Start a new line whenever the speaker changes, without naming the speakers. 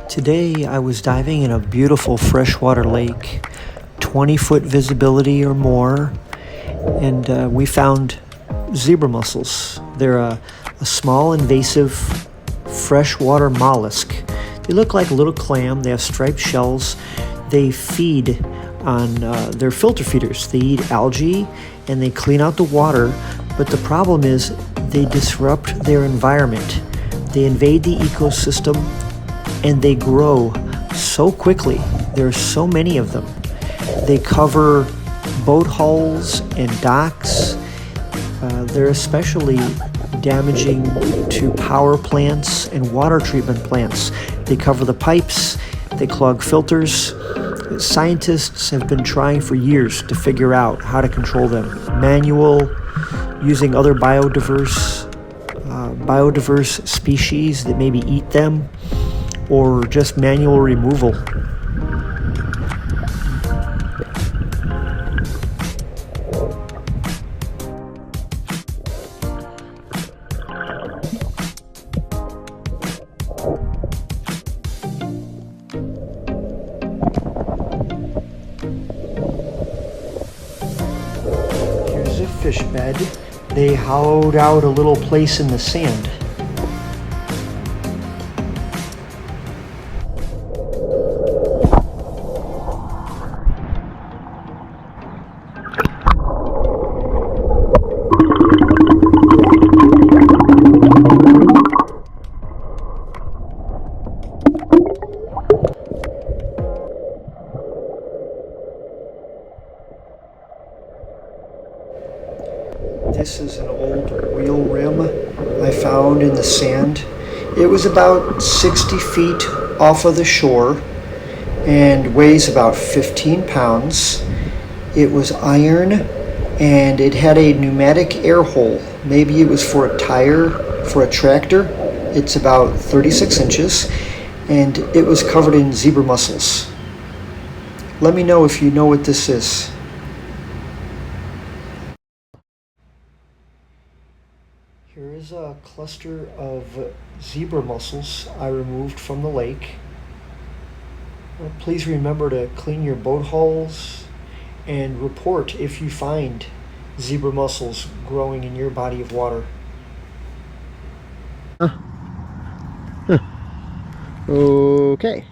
Today I was diving in a beautiful freshwater lake, 20-foot visibility or more, and we found zebra mussels. They're a small invasive freshwater mollusk. They look like a little clam. They have striped shells. They feed on, they're filter feeders. They eat algae and they clean out the water, but the problem is they disrupt their environment. They invade the ecosystem and they grow so quickly. There are so many of them. They cover boat hulls and docks. They're especially damaging to power plants and water treatment plants. They cover the pipes, they clog filters. Scientists have been trying for years to figure out how to control them. Manual, using other biodiverse species that maybe eat them, or just manual removal. Here's a fish bed. They hollowed out a little place in the sand. This is an old wheel rim I found in the sand. It was about 60 feet off of the shore and weighs about 15 pounds. It was iron and it had a pneumatic air hole. Maybe it was for a tire for a tractor. It's about 36 inches and it was covered in zebra mussels. Let me know if you know what this is. Here is a cluster of zebra mussels I removed from the lake. Please remember to clean your boat hulls and report if you find zebra mussels growing in your body of water.
Okay.